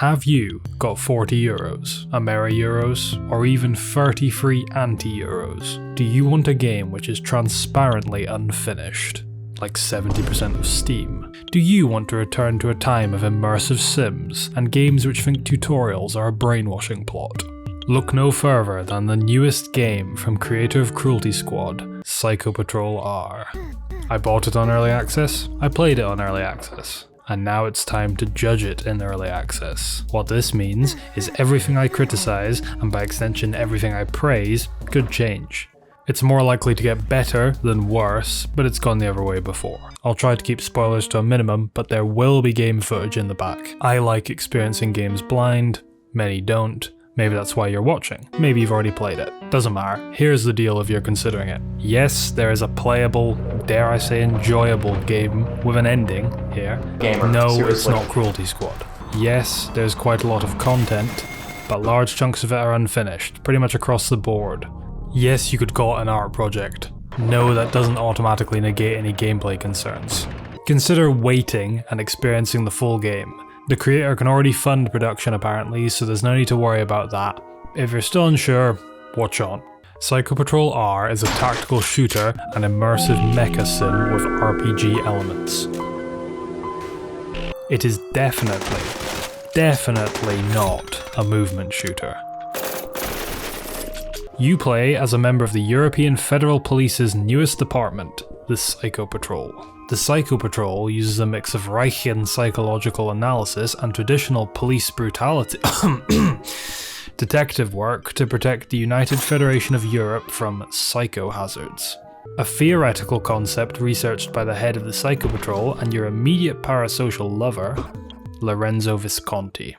Have you got 40 euros, Ameri-euros, or even 30 free anti-euros? Do you want a game which is transparently unfinished, like 70% of Steam? Do you want to return to a time of immersive sims and games which think tutorials are a brainwashing plot? Look no further than the newest game from creator of Cruelty Squad, Psycho Patrol R. I bought it on early access, I played it on early access, and now it's time to judge it in early access. What this means is everything I criticize, and by extension everything I praise, could change. It's more likely to get better than worse, but it's gone the other way before. I'll try to keep spoilers to a minimum, but there will be game footage in the back. I like experiencing games blind, many don't. Maybe that's why you're watching. Maybe you've already played it. Doesn't matter. Here's the deal if you're considering it. Yes, there is a playable, dare I say enjoyable game with an ending here. Gamer, no, seriously. It's not Cruelty Squad. Yes, there's quite a lot of content, but large chunks of it are unfinished, pretty much across the board. Yes, you could call it an art project. No, that doesn't automatically negate any gameplay concerns. Consider waiting and experiencing the full game. The creator can already fund production apparently, so there's no need to worry about that. If you're still unsure, watch on. Psycho Patrol R is a tactical shooter and immersive mecha sim with RPG elements. It is definitely not a movement shooter. You play as a member of the European Federal Police's newest department, the Psycho Patrol. The Psycho Patrol uses a mix of Reichian psychological analysis and traditional police brutality detective work to protect the United Federation of Europe from psychohazards. A theoretical concept researched by the head of the Psycho Patrol and your immediate parasocial lover, Lorenzo Visconti.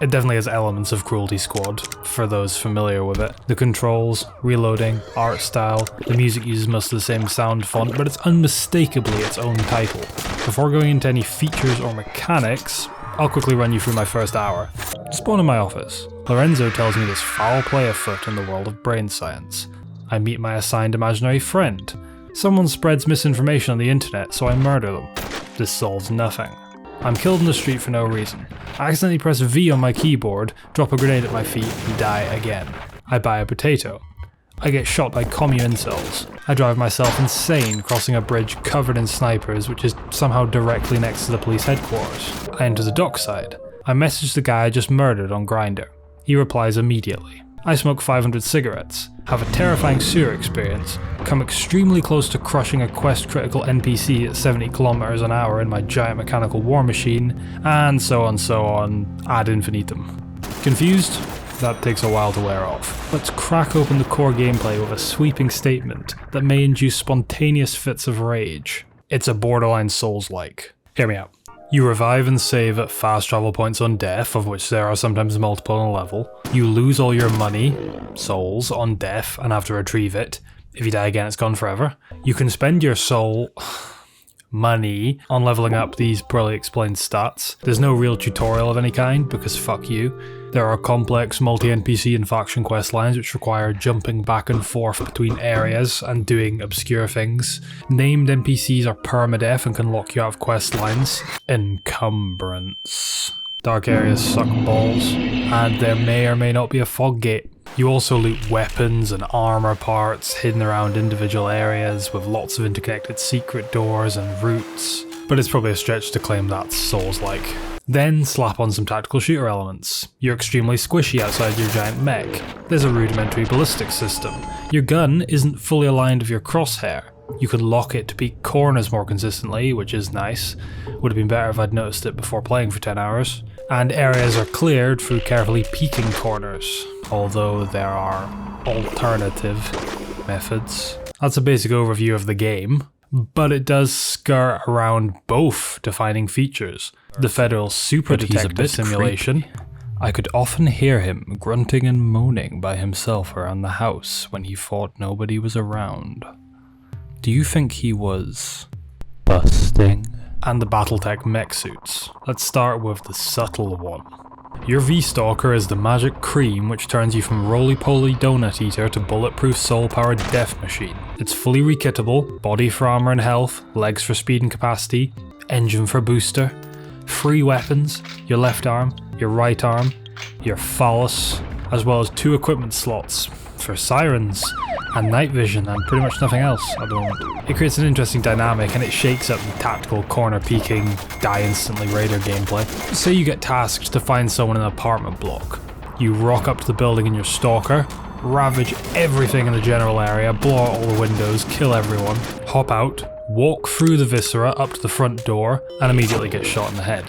It definitely has elements of Cruelty Squad, for those familiar with it. The controls, reloading, art style, the music uses most of the same sound font, but it's unmistakably its own title. Before going into any features or mechanics, I'll quickly run you through my first hour. Spawn in my office. Lorenzo tells me there's foul play afoot in the world of brain science. I meet my assigned imaginary friend. Someone spreads misinformation on the internet, so I murder them. This solves nothing. I'm killed in the street for no reason. I accidentally press V on my keyboard, drop a grenade at my feet, and die again. I buy a potato. I get shot by commune incels. I drive myself insane crossing a bridge covered in snipers which is somehow directly next to the police headquarters. I enter the dockside. I message the guy I just murdered on Grindr. He replies immediately. I smoke 500 cigarettes, have a terrifying sewer experience, come extremely close to crushing a quest-critical NPC at 70 kilometers an hour in my giant mechanical war machine, and so on ad infinitum. Confused? That takes a while to wear off. Let's crack open the core gameplay with a sweeping statement that may induce spontaneous fits of rage. It's a borderline Souls-like. Hear me out. You revive and save at fast travel points on death, of which there are sometimes multiple on a level. You lose all your money, souls, on death and have to retrieve it. If you die again, it's gone forever. You can spend your money on leveling up these poorly explained stats. There's no real tutorial of any kind, because fuck you. There are complex multi-NPC and faction quest lines which require jumping back and forth between areas and doing obscure things. Named NPCs are permadeath and can lock you out of quest lines. Encumbrance. Dark areas suck balls, and there may or may not be a fog gate. You also loot weapons and armor parts hidden around individual areas with lots of interconnected secret doors and routes, but it's probably a stretch to claim that's Souls-like. Then slap on some tactical shooter elements. You're extremely squishy outside your giant mech. There's a rudimentary ballistics system. Your gun isn't fully aligned with your crosshair. You can lock it to peek corners more consistently, which is nice. Would have been better if I'd noticed it before playing for 10 hours. And areas are cleared through carefully peeking corners, although there are alternative methods. That's a basic overview of the game, but it does skirt around both defining features. The Federal Super Detective Simulation. I could often hear him grunting and moaning by himself around the house when he thought nobody was around. Do you think he was busting? And the Battletech mech suits. Let's start with the subtle one. Your V-Stalker is the magic cream which turns you from roly-poly donut eater to bulletproof soul-powered death machine. It's fully rekittable, body for armor and health, legs for speed and capacity, engine for booster. free weapons, your left arm, your right arm, your phallus, as well as 2 equipment slots for sirens and night vision and pretty much nothing else at the moment. It creates an interesting dynamic and it shakes up the tactical corner peeking, die instantly raider gameplay. Say you get tasked to find someone in an apartment block. You rock up to the building in your stalker, ravage everything in the general area, blow out all the windows, kill everyone, hop out, walk through the viscera up to the front door and immediately get shot in the head.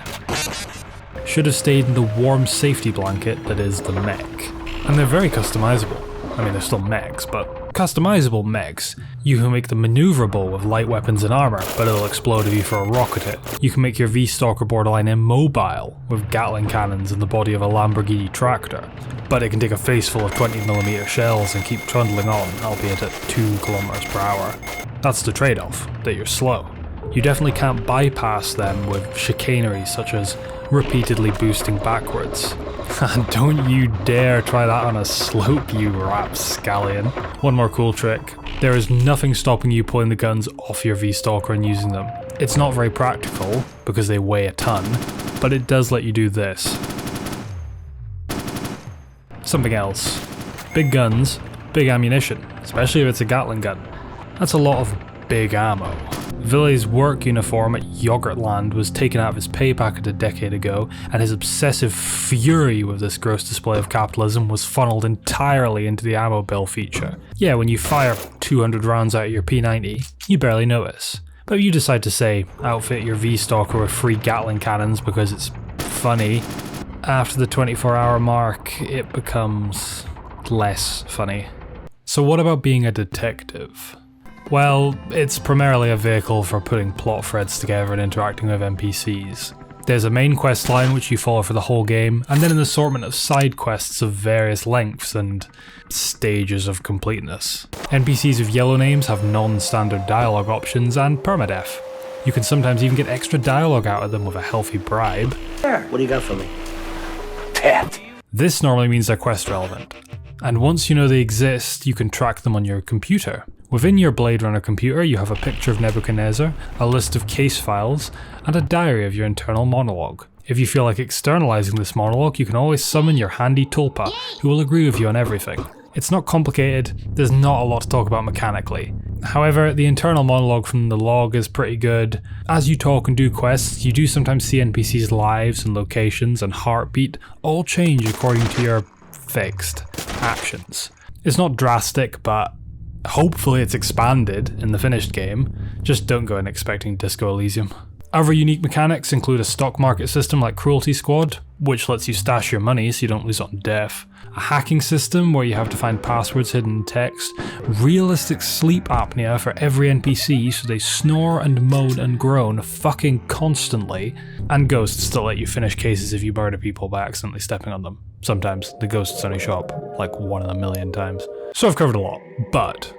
Should have stayed in the warm safety blanket that is the mech. And they're very customizable. I mean, they're still mechs, but customizable mechs. You can make them maneuverable with light weapons and armor, but it'll explode if you throw a rocket hit. You can make your V-Stalker borderline immobile with Gatling cannons in the body of a Lamborghini tractor, but it can take a face full of 20mm shells and keep trundling on, albeit at 2 km per hour. That's the trade-off, that you're slow. You definitely can't bypass them with chicanery such as repeatedly boosting backwards. And don't you dare try that on a slope, you rapscallion. One more cool trick. There is nothing stopping you pulling the guns off your V-Stalker and using them. It's not very practical, because they weigh a ton, but it does let you do this. Something else. Big guns, big ammunition, especially if it's a Gatling gun. That's a lot of big ammo. Ville's work uniform at Yogurtland was taken out of his pay packet a decade ago, and his obsessive fury with this gross display of capitalism was funneled entirely into the ammo bill feature. Yeah, when you fire 200 rounds out of your P90, you barely notice. But if you decide to, say, outfit your V-Stalker with 3 Gatling cannons because it's funny, after the 24-hour mark, it becomes less funny. So what about being a detective? Well, it's primarily a vehicle for putting plot threads together and interacting with NPCs. There's a main quest line which you follow for the whole game, and then an assortment of side quests of various lengths and stages of completeness. NPCs with yellow names have non-standard dialogue options and permadeath. You can sometimes even get extra dialogue out of them with a healthy bribe. What do you got for me? Pet. This normally means they're quest relevant, and once you know they exist, you can track them on your computer. Within your Blade Runner computer, you have a picture of Nebuchadnezzar, a list of case files, and a diary of your internal monologue. If you feel like externalizing this monologue, you can always summon your handy tulpa, who will agree with you on everything. It's not complicated, there's not a lot to talk about mechanically. However, the internal monologue from the log is pretty good. As you talk and do quests, you do sometimes see NPCs' lives and locations and heartbeat all change according to your fixed actions. It's not drastic, but hopefully it's expanded in the finished game. Just don't go in expecting Disco Elysium. Other unique mechanics include a stock market system like Cruelty Squad, which lets you stash your money so you don't lose it on death. A hacking system where you have to find passwords hidden in text. Realistic sleep apnea for every NPC so they snore and moan and groan fucking constantly. And ghosts that let you finish cases if you murder people by accidentally stepping on them. Sometimes the ghosts only show up like 1 in a million times. So I've covered a lot, but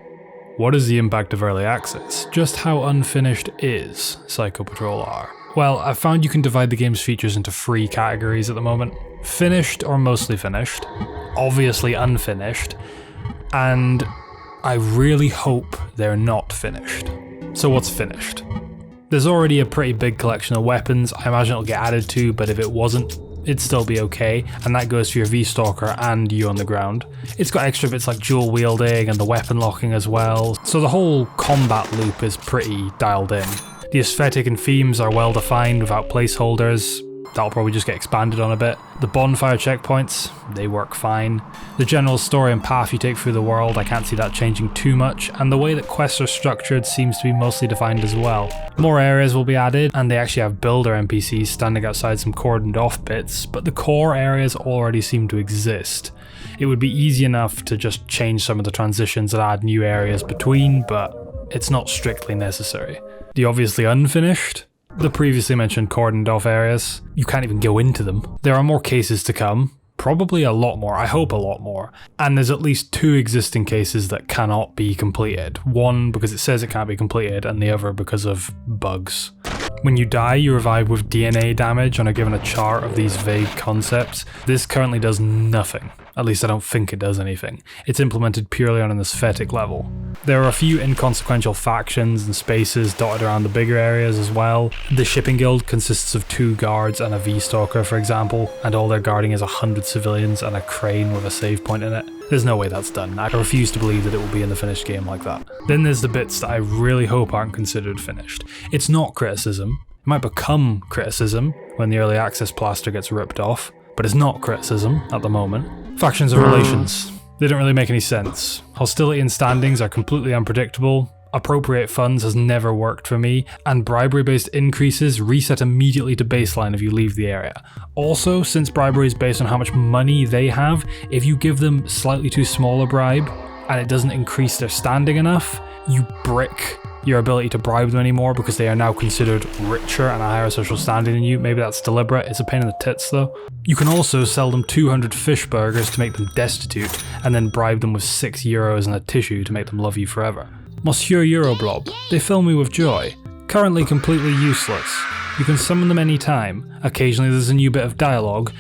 what is the impact of early access? Just how unfinished is Psycho Patrol R? Well, I've found you can divide the game's features into 3 categories at the moment. Finished or mostly finished, obviously unfinished, and I really hope they're not finished. So what's finished? There's already a pretty big collection of weapons. I imagine it'll get added to, but if it wasn't, it'd still be okay, and that goes for your V-Stalker and you on the ground. It's got extra bits like dual wielding and the weapon locking as well, so the whole combat loop is pretty dialed in. The aesthetic and themes are well defined without placeholders. That'll probably just get expanded on a bit. The bonfire checkpoints, they work fine. The general story and path you take through the world, I can't see that changing too much, and the way that quests are structured seems to be mostly defined as well. More areas will be added, and they actually have builder NPCs standing outside some cordoned off bits, but the core areas already seem to exist. It would be easy enough to just change some of the transitions and add new areas between, but it's not strictly necessary. The obviously unfinished? The previously mentioned cordoned off areas, you can't even go into them. There are more cases to come, probably a lot more, I hope a lot more, and there's at least 2 existing cases that cannot be completed. One because it says it can't be completed, and the other because of bugs. When you die, you revive with DNA damage and are given a chart of these vague concepts. This currently does nothing, at least I don't think it does anything. It's implemented purely on an aesthetic level. There are a few inconsequential factions and spaces dotted around the bigger areas as well. The shipping guild consists of 2 guards and a V-stalker, for example, and all they're guarding is 100 civilians and a crane with a save point in it. There's no way that's done. I refuse to believe that it will be in the finished game like that. Then there's the bits that I really hope aren't considered finished. It's not criticism. It might become criticism when the early access plaster gets ripped off, but it's not criticism at the moment. Factions and relations. They don't really make any sense. Hostility and standings are completely unpredictable. Appropriate funds has never worked for me, and bribery-based increases reset immediately to baseline if you leave the area. Also, since bribery is based on how much money they have, if you give them slightly too small a bribe, and it doesn't increase their standing enough, you brick your ability to bribe them anymore because they are now considered richer and a higher social standing than you. Maybe that's deliberate, it's a pain in the tits though. You can also sell them 200 fish burgers to make them destitute, and then bribe them with €6 and a tissue to make them love you forever. Monsieur Euroblob, they fill me with joy. Currently completely useless. You can summon them anytime. Occasionally there's a new bit of dialogue,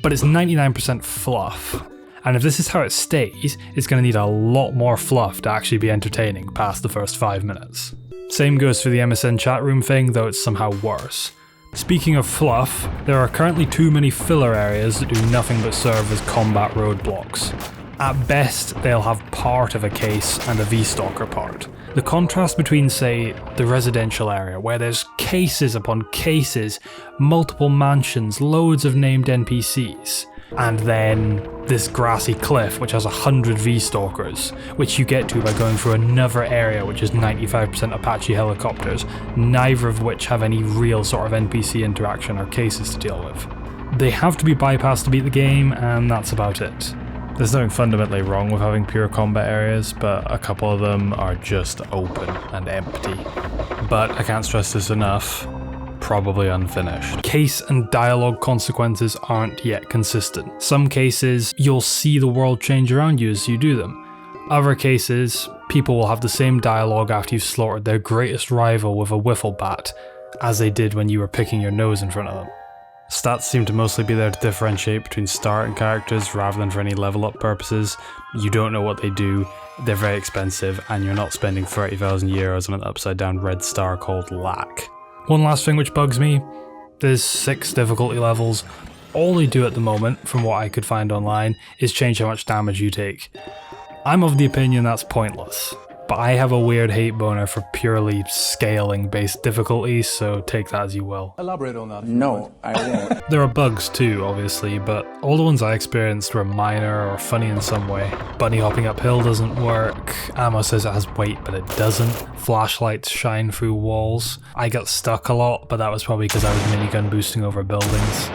but it's 99% fluff. And if this is how it stays, it's going to need a lot more fluff to actually be entertaining past the first 5 minutes. Same goes for the MSN chat room thing, though it's somehow worse. Speaking of fluff, there are currently too many filler areas that do nothing but serve as combat roadblocks. At best, they'll have part of a case and a V-stalker part. The contrast between, say, the residential area, where there's cases upon cases, multiple mansions, loads of named NPCs, and then this grassy cliff which has 100 V-stalkers, which you get to by going through another area which is 95% Apache helicopters, neither of which have any real sort of NPC interaction or cases to deal with. They have to be bypassed to beat the game, and that's about it. There's nothing fundamentally wrong with having pure combat areas, but a couple of them are just open and empty. But I can't stress this enough, probably unfinished. Case and dialogue consequences aren't yet consistent. Some cases, you'll see the world change around you as you do them. Other cases, people will have the same dialogue after you've slaughtered their greatest rival with a wiffle bat, as they did when you were picking your nose in front of them. Stats seem to mostly be there to differentiate between starting characters rather than for any level up purposes. You don't know what they do, they're very expensive, and you're not spending €30,000 on an upside down red star called lack. One last thing which bugs me, there's 6 difficulty levels. All they do at the moment, from what I could find online, is change how much damage you take. I'm of the opinion that's pointless, but I have a weird hate boner for purely scaling based difficulties, so take that as you will. Elaborate on that. No, I won't. There are bugs too, obviously, but all the ones I experienced were minor or funny in some way. Bunny hopping uphill doesn't work, ammo says it has weight but it doesn't, flashlights shine through walls. I got stuck a lot, but that was probably because I was minigun boosting over buildings.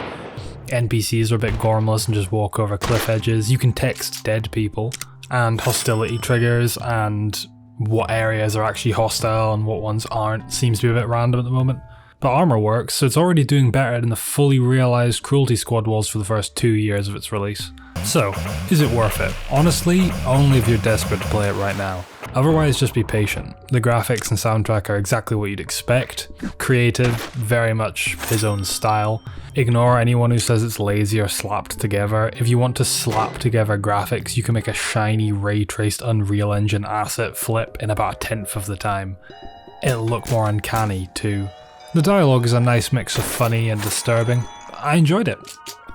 NPCs are a bit gormless and just walk over cliff edges. You can text dead people, and hostility triggers and what areas are actually hostile and what ones aren't seems to be a bit random at the moment. But armor works, so it's already doing better than the fully realised Cruelty squad was for the first 2 years of its release. So, is it worth it? Honestly, only if you're desperate to play it right now. Otherwise, just be patient. The graphics and soundtrack are exactly what you'd expect. Creative, very much his own style. Ignore anyone who says it's lazy or slapped together. If you want to slap together graphics, you can make a shiny ray-traced Unreal Engine asset flip in about 1/10 of the time. It'll look more uncanny too. The dialogue is a nice mix of funny and disturbing. I enjoyed it.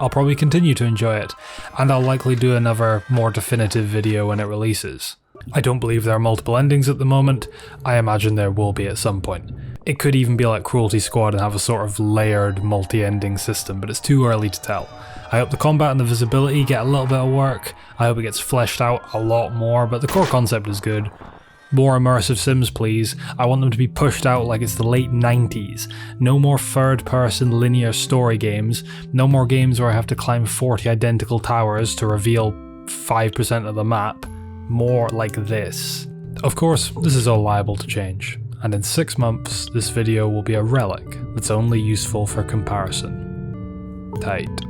I'll probably continue to enjoy it, and I'll likely do another more definitive video when it releases. I don't believe there are multiple endings at the moment. I imagine there will be at some point. It could even be like Cruelty Squad and have a sort of layered multi-ending system, but it's too early to tell. I hope the combat and the visibility get a little bit of work. I hope it gets fleshed out a lot more, but the core concept is good. More immersive Sims please. I want them to be pushed out like it's the late 90s. No more third-person linear story games. No more games where I have to climb 40 identical towers to reveal 5% of the map. More like this. Of course, this is all liable to change, and in 6 months this video will be a relic that's only useful for comparison. Tight.